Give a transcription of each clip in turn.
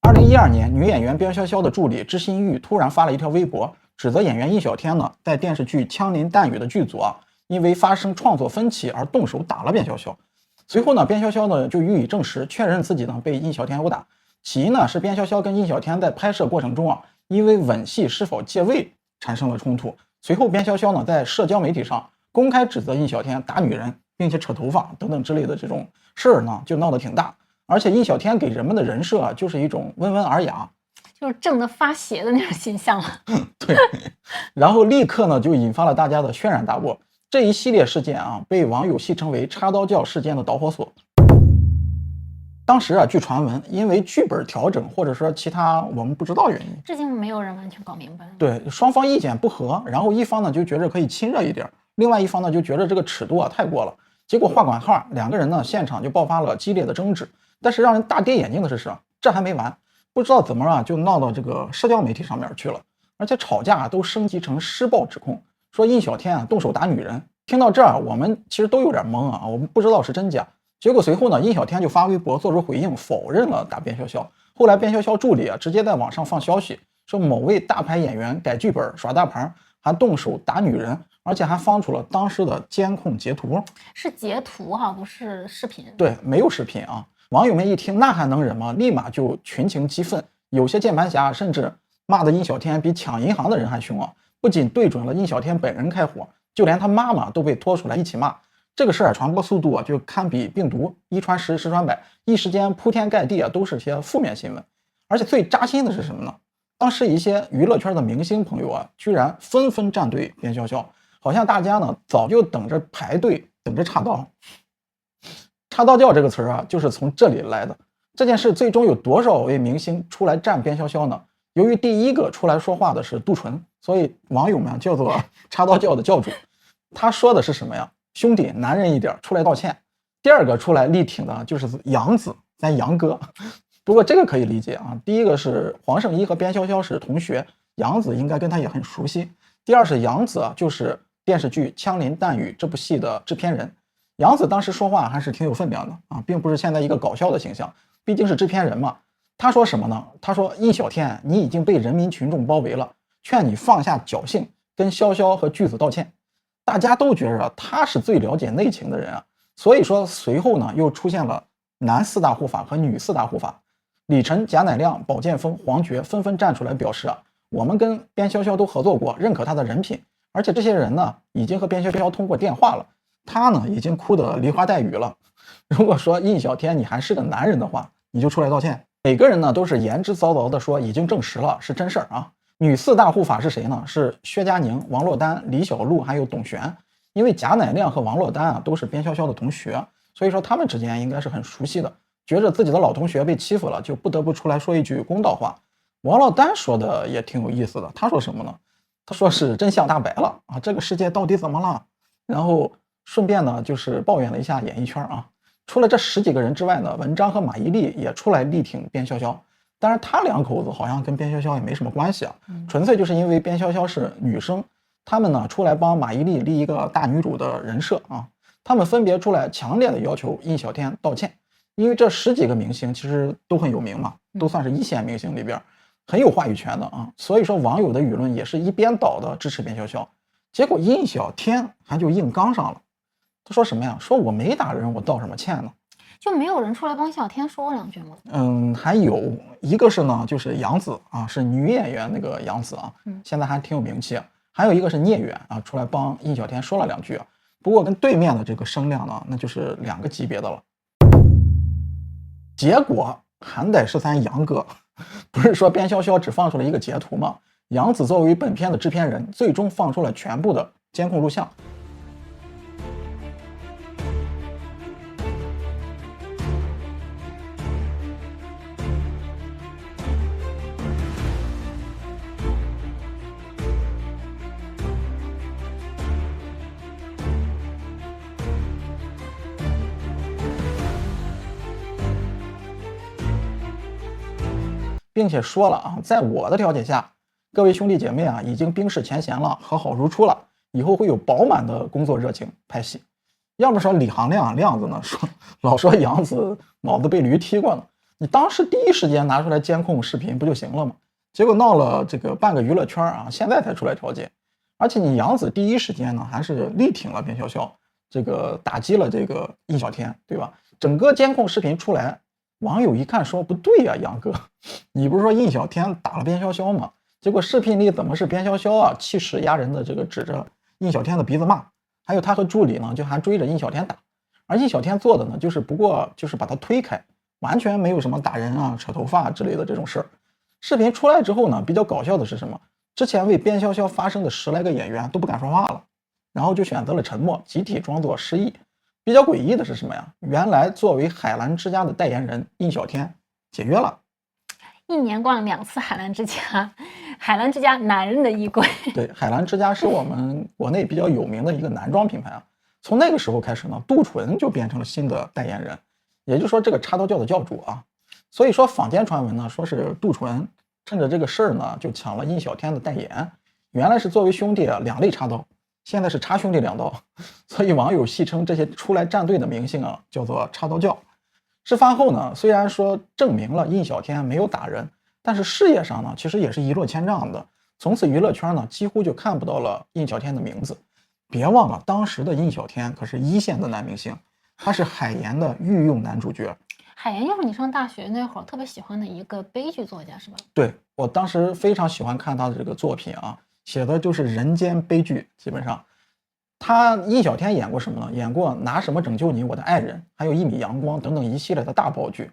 2012年，女演员边潇潇的助理知心玉突然发了一条微博，指责演员印小天呢在电视剧《枪林弹雨》的剧组因为发生创作分歧而动手打了边潇潇。随后呢，边潇潇呢就予以证实，确认自己呢被印小天殴打。起因呢是边潇潇跟印小天在拍摄过程中因为吻戏是否借位产生了冲突。随后边潇潇呢在社交媒体上公开指责印小天打女人，并且扯头发等等之类的这种事儿呢，就闹得挺大。而且印小天给人们的人设就是一种温文尔雅，就是正的发邪的那种形象了。对，然后立刻呢就引发了大家的轩然大波。这一系列事件被网友戏称为插刀教事件的导火索。当时据传闻因为剧本调整或者说其他我们不知道原因，至今没有人完全搞明白。对，双方意见不合，然后一方呢就觉着可以亲热一点，另外一方呢就觉着这个尺度太过了。结果话赶话，两个人呢现场就爆发了激烈的争执。但是让人大跌眼镜的是这还没完，不知道怎么就闹到这个社交媒体上面去了，而且吵架都升级成施暴指控，说印小天动手打女人。听到这儿，我们其实都有点懵我们不知道是真假。结果随后呢，印小天就发微博做出回应，否认了打边潇潇。后来边潇潇助理直接在网上放消息，说某位大牌演员改剧本耍大牌，还动手打女人，而且还放出了当时的监控截图。是截图不是视频。对，没有视频网友们一听那还能忍吗？立马就群情激愤，有些键盘侠甚至骂的印小天比抢银行的人还凶不仅对准了印小天本人开火，就连他妈妈都被拖出来一起骂。这个事儿传播速度就堪比病毒，一传十，十传百，一时间铺天盖地都是些负面新闻。而且最扎心的是什么呢？当时一些娱乐圈的明星朋友居然纷纷站队边潇潇，好像大家呢早就等着排队，等着插刀。插刀教这个词就是从这里来的。这件事最终有多少位明星出来站边潇潇呢？由于第一个出来说话的是杜淳，所以网友们叫做插刀教的教主。他说的是什么呀？兄弟，男人一点，出来道歉。第二个出来力挺的就是杨紫，咱杨哥。不过这个可以理解第一个是黄圣依和边潇潇是同学，杨紫应该跟他也很熟悉。第二是杨紫就是电视剧《枪林弹雨》这部戏的制片人。杨紫当时说话还是挺有分量的并不是现在一个搞笑的形象，毕竟是制片人嘛。他说什么呢？他说印小天，你已经被人民群众包围了，劝你放下侥幸，跟潇潇和剧组道歉。大家都觉着他是最了解内情的人所以说随后呢又出现了男四大护法和女四大护法，李晨、贾乃亮、保剑锋、黄觉纷纷站出来表示我们跟边潇潇都合作过，认可他的人品，而且这些人呢已经和边潇潇通过电话了，他呢已经哭得梨花带雨了。如果说印小天你还是个男人的话，你就出来道歉。每个人呢都是言之凿凿的说已经证实了是真事儿女四大护法是谁呢？是薛佳凝、王珞丹、李小璐还有董璇。因为贾乃亮和王珞丹都是边潇潇的同学，所以说他们之间应该是很熟悉的。觉着自己的老同学被欺负了，就不得不出来说一句公道话。王珞丹说的也挺有意思的，他说什么呢？他说是真相大白了这个世界到底怎么了？然后顺便呢就是抱怨了一下演艺圈除了这10几个人之外呢，文章和马伊琍也出来力挺边潇潇。当然他两口子好像跟边潇潇也没什么关系纯粹就是因为边潇潇是女生，他们呢出来帮马伊琍立一个大女主的人设他们分别出来强烈的要求印小天道歉。因为这10几个明星其实都很有名嘛，都算是一线明星里边很有话语权的所以说网友的舆论也是一边倒的支持边潇潇。结果印小天还就硬刚上了，他说什么呀？说我没打人，我道什么歉呢？就没有人出来帮小天说两句吗？还有一个是呢，就是杨紫是女演员那个杨紫现在还挺有名气。还有一个是聂远出来帮印小天说了两句不过跟对面的这个声量呢，那就是2个级别的了。结果还得是咱杨哥，不是说边潇潇只放出了一个截图吗？杨紫作为本片的制片人，最终放出了全部的监控录像。并且说了在我的调解下，各位兄弟姐妹已经冰释前嫌了，和好如初了，以后会有饱满的工作热情拍戏。要不说李行亮亮子呢，老说杨紫脑子被驴踢过呢，你当时第一时间拿出来监控视频不就行了吗？结果闹了这个半个娱乐圈啊，现在才出来调解。而且你杨紫第一时间呢，还是力挺了边潇潇，这个打击了这个印小天，对吧？整个监控视频出来，网友一看说不对呀，杨哥，你不是说印小天打了边潇潇吗？结果视频里怎么是边潇潇啊气势压人的这个指着印小天的鼻子骂，还有他和助理呢就还追着印小天打，而印小天做的呢不过就是把他推开，完全没有什么打人啊扯头发之类的这种事儿。视频出来之后呢，比较搞笑的是什么？之前为边潇潇发声的10来个演员都不敢说话了，然后就选择了沉默，集体装作失忆。比较诡异的是什么呀？原来作为海澜之家的代言人印小天解约了。1年逛2次海澜之家，海澜之家男人的衣柜。对，海澜之家是我们国内比较有名的一个男装品牌啊。从那个时候开始呢，杜淳就变成了新的代言人，也就是说这个插刀教的教主啊。所以说坊间传闻呢，说是杜淳趁着这个事儿呢，就抢了印小天的代言。原来是作为兄弟啊两肋插刀，现在是插兄弟2刀。所以网友戏称这些出来站队的明星啊，叫做插刀教。事发后呢，虽然说证明了印小天没有打人，但是事业上呢，其实也是一落千丈的。从此娱乐圈呢，几乎就看不到了印小天的名字。别忘了，当时的印小天可是1线的男明星，他是海岩的御用男主角。海岩就是你上大学那会儿特别喜欢的一个悲剧作家是吧？对，我当时非常喜欢看他的这个作品啊，写的就是人间悲剧，基本上。他印小天演过什么呢？演过《拿什么拯救你我的爱人》，还有1米阳光等等一系列的大爆剧。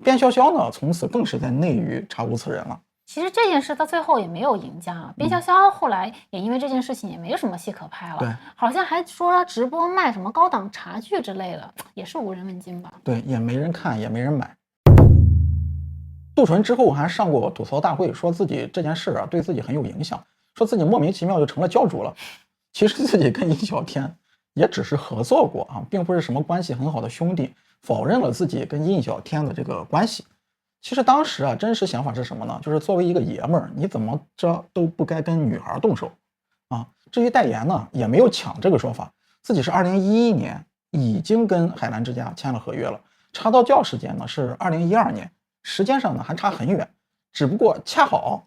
边潇潇呢，从此更是在内娱查无此人了。其实这件事到最后也没有赢家啊，边潇潇后来也因为这件事情也没有什么戏可拍了，对，好像还说他直播卖什么高档茶具之类的，也是无人问津吧。对，也没人看，也没人买。杜淳之后还上过吐槽大会，说自己这件事啊对自己很有影响，说自己莫名其妙就成了教主了。其实自己跟印小天也只是合作过啊，并不是什么关系很好的兄弟，否认了自己跟印小天的这个关系。其实当时啊，真实想法是什么呢？就是作为一个爷们儿，你怎么着都不该跟女孩动手啊。至于代言呢，也没有抢这个说法，自己是2011年已经跟海澜之家签了合约了。插刀教事件呢是2012年，时间上呢还差很远，只不过恰好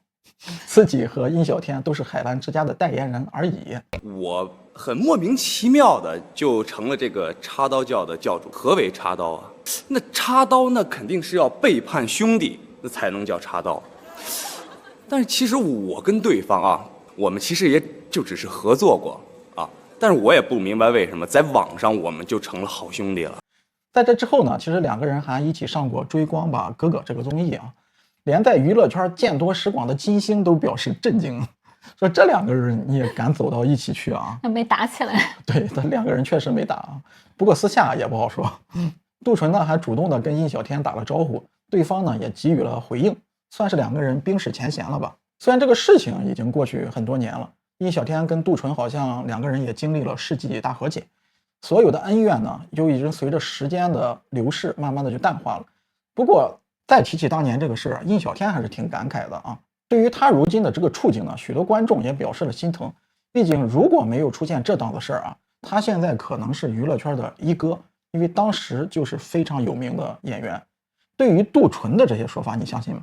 自己和印小天都是海澜之家的代言人而已。我很莫名其妙的就成了这个插刀教的教主。何为插刀啊？那插刀那肯定是要背叛兄弟，那才能叫插刀。但是其实我跟对方啊，我们其实也就只是合作过啊。但是我也不明白为什么在网上我们就成了好兄弟了。在这之后呢，其实2个人还一起上过《追光吧哥哥》这个综艺啊，连在娱乐圈见多识广的金星都表示震惊，说这2个人你也敢走到一起去啊？那没打起来。对，这2个人确实没打啊，不过私下也不好说。杜淳呢还主动的跟印小天打了招呼，对方呢也给予了回应，算是2个人冰释前嫌了吧。虽然这个事情已经过去很多年了，印小天跟杜淳好像2个人也经历了世纪大和解，所有的恩怨呢就已经随着时间的流逝慢慢的就淡化了。不过再提起当年这个事，印小天还是挺感慨的啊。对于他如今的这个处境呢，许多观众也表示了心疼。毕竟如果没有出现这档子事儿啊，他现在可能是娱乐圈的一哥，因为当时就是非常有名的演员。对于杜淳的这些说法，你相信吗？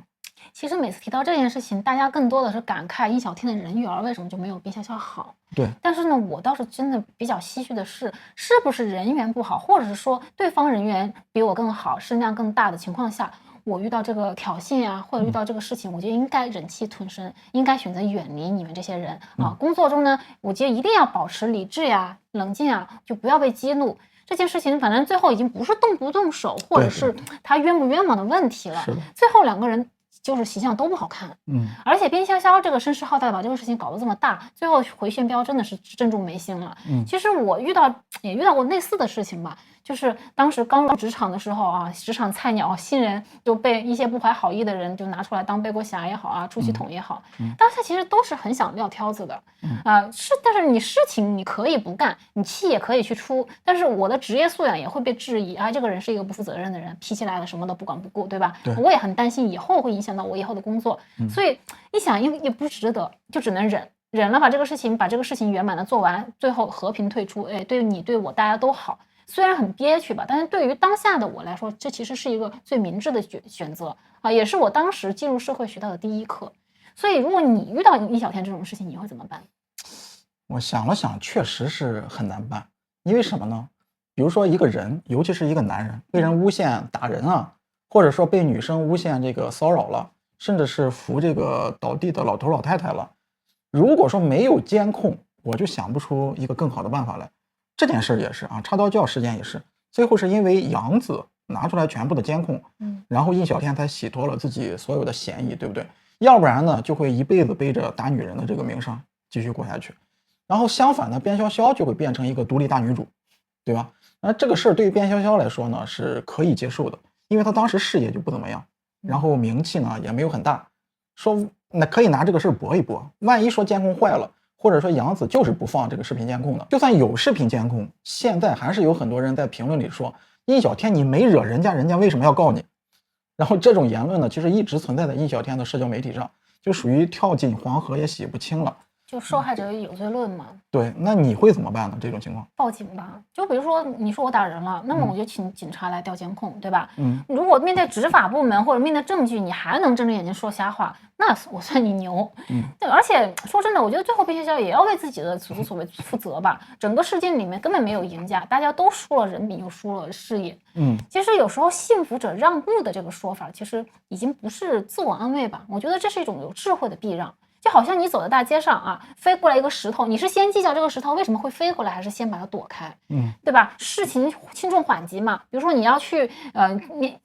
其实每次提到这件事情，大家更多的是感慨印小天的人缘为什么就没有边潇潇好。对，但是呢，我倒是真的比较唏嘘的是，是不是人缘不好，或者是说对方人缘比我更好，声量更大的情况下，我遇到这个挑衅啊，或者遇到这个事情，我觉得应该忍气吞声，应该选择远离你们这些人啊。工作中呢，我觉得一定要保持理智呀、冷静啊，就不要被激怒。这件事情反正最后已经不是动不动手，或者是他冤不冤枉的问题了。最后2个人就是形象都不好看，而且边潇潇这个声势浩大的把这个事情搞得这么大，最后回旋镖真的是正中眉心了。其实我也遇到过类似的事情吧，就是当时刚入职场的时候啊，职场菜鸟新人就被一些不怀好意的人就拿出来当背锅侠也好啊，出气筒也好，当下其实都是很想撂挑子的，但是你事情你可以不干，你气也可以去出，但是我的职业素养也会被质疑啊，这个人是一个不负责任的人，脾气来了什么都不管不顾，对吧？对，我也很担心以后会影响到我以后的工作，所以一想也不值得，就只能忍了，把这个事情圆满的做完，最后和平退出，对你对我大家都好。虽然很憋屈吧，但是对于当下的我来说，这其实是一个最明智的选择啊，也是我当时进入社会学到的第一课。所以如果你遇到印小天这种事情，你会怎么办？我想了想，确实是很难办，因为什么呢？比如说一个人，尤其是一个男人，被人诬陷打人啊，或者说被女生诬陷这个骚扰了，甚至是扶这个倒地的老头老太太了。如果说没有监控，我就想不出一个更好的办法来。这件事也是啊，插刀教事件也是，最后是因为杨子拿出来全部的监控，然后印小天才洗脱了自己所有的嫌疑，对不对？要不然呢，就会一辈子背着打女人的这个名声继续过下去。然后相反呢，边潇潇就会变成一个独立大女主，对吧？那这个事儿对于边潇潇来说呢，是可以接受的，因为她当时事业就不怎么样，然后名气呢也没有很大，说那可以拿这个事儿搏一搏。万一说监控坏了，或者说杨子就是不放这个视频监控的，就算有视频监控，现在还是有很多人在评论里说印小天你没惹人家，人家为什么要告你？然后这种言论呢，其实一直存在在印小天的社交媒体上，就属于跳进黄河也洗不清了。就受害者有罪论嘛。对，那你会怎么办呢？这种情况，报警吧。就比如说你说我打人了，那么我就请警察来调监控，对吧？嗯，如果面对执法部门或者面对证据，你还能睁着眼睛说瞎话，那我算你牛。对，而且说真的，我觉得最后边潇潇也要为自己的所作所为负责吧。整个事件里面根本没有赢家，大家都输了人品又输了事业。其实有时候幸福者让步的这个说法，其实已经不是自我安慰吧，我觉得这是一种有智慧的避让。就好像你走在大街上啊，飞过来一个石头，你是先计较这个石头为什么会飞过来，还是先把它躲开？对吧？事情轻重缓急嘛。比如说你要去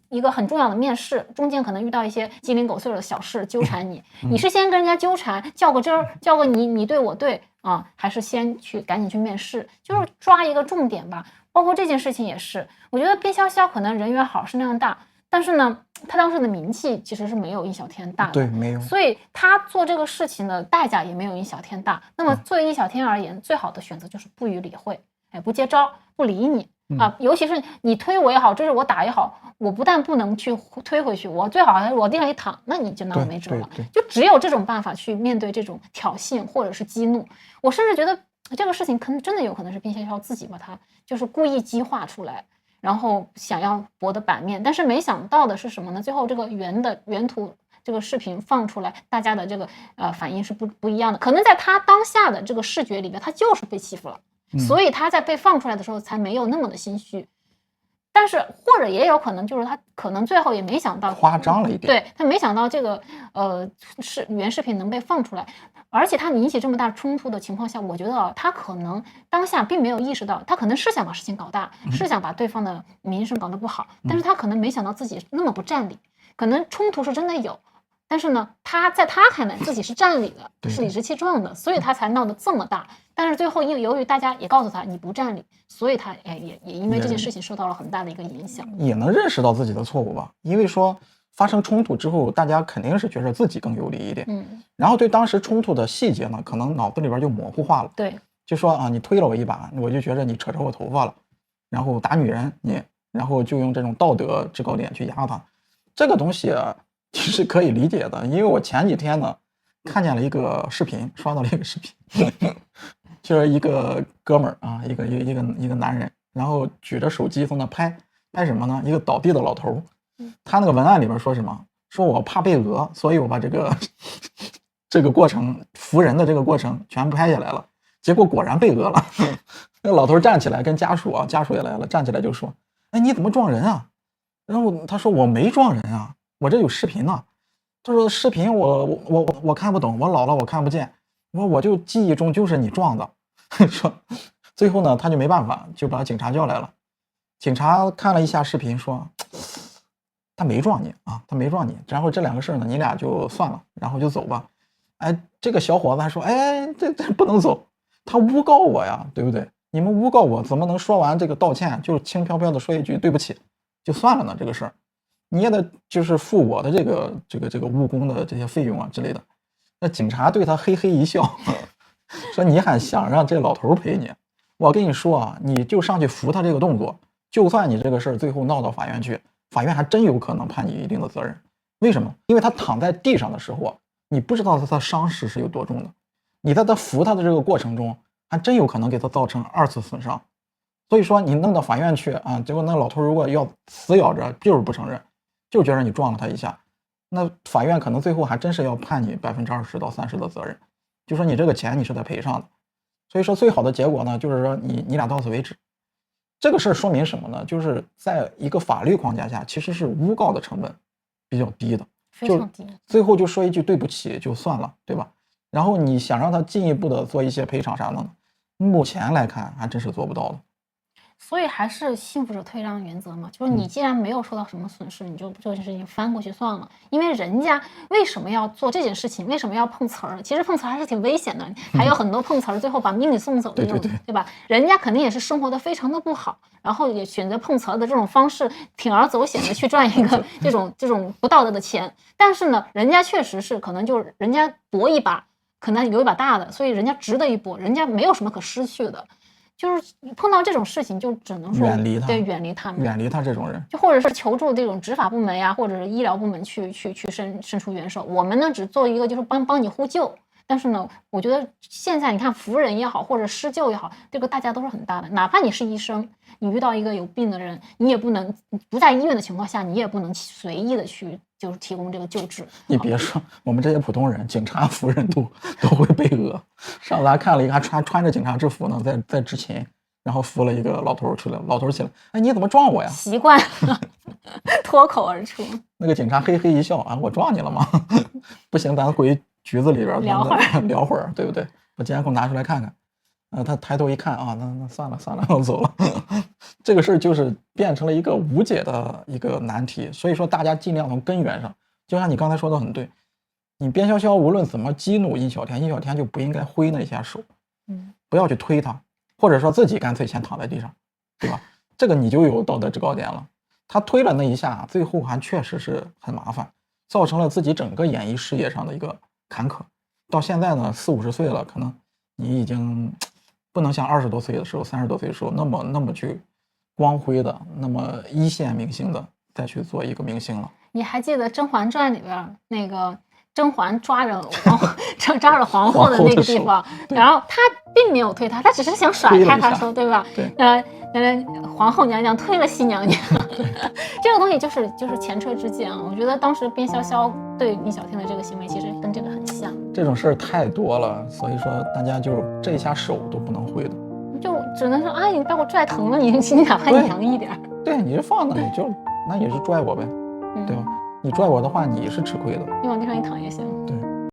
一个很重要的面试，中间可能遇到一些鸡零狗碎的小事纠缠你，你是先跟人家纠缠，较个真儿，较个你对我对啊，还是先赶紧去面试？就是抓一个重点吧。包括这件事情也是，我觉得边潇潇可能人缘好，声量大。但是呢，他当时的名气其实是没有印小天大的，对，没有，所以他做这个事情的代价也没有印小天大。那么作为印小天而言，最好的选择就是不予理会，不接招，不理你啊。尤其是你推我也好，追着我打也好，我不但不能去推回去，我最好还是我地上一躺，那你就拿我没辙了。就只有这种办法去面对这种挑衅或者是激怒。我甚至觉得这个事情真的有可能是边潇潇自己把它就是故意激化出来。然后想要博得版面，但是没想到的是什么呢？最后这个原图这个视频放出来，大家的这个反应是不一样的。可能在他当下的这个视觉里面，他就是被欺负了，所以他在被放出来的时候才没有那么的心虚。但是或者也有可能就是他可能最后也没想到夸张了一点，对，他没想到这个原视频能被放出来。而且他引起这么大冲突的情况下，我觉得他可能当下并没有意识到，他可能是想把事情搞大，是想把对方的名声搞得不好，但是他可能没想到自己那么不占理，可能冲突是真的有，但是呢，在他看来自己是占理的，是理直气壮的，所以他才闹得这么大。但是最后由于大家也告诉他你不占理，所以他也因为这件事情受到了很大的一个影响，也能认识到自己的错误吧，因为说。发生冲突之后，大家肯定是觉得自己更有理一点，然后对当时冲突的细节呢，可能脑子里边就模糊化了，对，就说啊，你推了我一把，我就觉得你扯着我头发了，然后打女人然后就用这种道德制高点去压他，这个东西啊，其实可以理解的，因为我前几天呢，看见了一个视频，刷到了一个视频，就是一个哥们儿啊，一个男人，然后举着手机在那拍什么呢？一个倒地的老头。他那个文案里边说什么？说我怕被讹，所以我把这个过程扶人的这个过程全部拍下来了。结果果然被讹了。那个老头站起来跟家属也来了，站起来就说：“哎，你怎么撞人啊？”然后他说：“我没撞人啊，我这有视频呢。”他说：“视频我看不懂，我老了我看不见，我就记忆中就是你撞的。”说最后呢，他就没办法，就把警察叫来了。警察看了一下视频，说。他没撞你啊，他没撞你，然后这两个事呢，你俩就算了，然后就走吧。哎，这个小伙子还说，哎，这不能走，他诬告我呀，对不对？你们诬告我，怎么能说完这个道歉就轻飘飘的说一句对不起就算了呢？这个事儿，你也得就是付我的这个误工的这些费用啊之类的。那警察对他嘿嘿一笑，说你还想让这老头赔你？我跟你说啊，你就上去扶他这个动作，就算你这个事儿最后闹到法院去。法院还真有可能判你一定的责任，为什么？因为他躺在地上的时候，你不知道他的伤势是有多重的，你在他扶他的这个过程中，还真有可能给他造成2次损伤。所以说你弄到法院去啊，结果那老头如果要死咬着就是不承认，就觉得你撞了他一下，那法院可能最后还真是要判你20%到30%的责任，就说你这个钱你是得赔上的。所以说最好的结果呢，就是说你俩到此为止。这个事儿说明什么呢？就是在一个法律框架下，其实是诬告的成本比较低的，非常低。最后就说一句对不起就算了，对吧？然后你想让他进一步的做一些赔偿啥的呢？目前来看还真是做不到的。所以还是幸福者退让原则嘛，就是你既然没有受到什么损失，你就这件事情翻过去算了。因为人家为什么要做这件事情，为什么要碰瓷儿？其实碰瓷儿还是挺危险的，还有很多碰瓷儿最后把命给送走的，对吧？人家肯定也是生活的非常的不好，然后也选择碰瓷儿的这种方式，铤而走险的去赚一个这种不道德的钱。但是呢，人家确实是可能就是人家搏一把，可能有一把大的，所以人家值得一搏，人家没有什么可失去的。就是碰到这种事情，就只能说远离他，对，远离他们，远离他这种人，就或者是求助这种执法部门呀，或者是医疗部门去伸出援手。我们呢，只做一个就是帮你呼救。但是呢，我觉得现在你看扶人也好，或者施救也好，这个代价都是很大的。哪怕你是医生，你遇到一个有病的人，你也不能不在医院的情况下，你也不能随意的去就是提供这个救治。你别说，我们这些普通人，警察扶人都会被讹。上次还看了一个，还穿着警察制服呢，在执勤，然后扶了一个老头去了，老头起来，哎，你怎么撞我呀？习惯了，脱口而出。那个警察嘿嘿一笑，啊，我撞你了吗？不行，咱回局子里边聊会儿，对不对？把监控拿出来看看。他抬头一看啊，那算了，我走了。这个事儿就是变成了一个无解的一个难题，所以说大家尽量从根源上，就像你刚才说的很对，你边潇潇无论怎么激怒印小天，印小天就不应该挥那一下手，不要去推他，或者说自己干脆先躺在地上，对吧？这个你就有道德制高点了。他推了那一下，最后还确实是很麻烦，造成了自己整个演艺事业上的一个坎坷。到现在呢，40、50岁了，可能你已经不能像20多岁的时候、30多岁的时候那么去光辉的、那么一线明星的再去做一个明星了。你还记得《甄嬛传》里边那个甄嬛抓着皇后的那个地方，然后她并没有推她，她只是想甩开她说，对吧？对。皇后娘娘推了新娘娘，这个东西就是前车之鉴啊。我觉得当时边潇潇对印小天的这个行为，其实跟这个很像。这种事儿太多了，所以说大家就这一下手都不能挥的，就只能说啊，你把我拽疼了，你哪怕你扬一点。对，你就放那，那也是拽我呗，对吧？你拽我的话，你是吃亏的。你往地上一躺也行。对。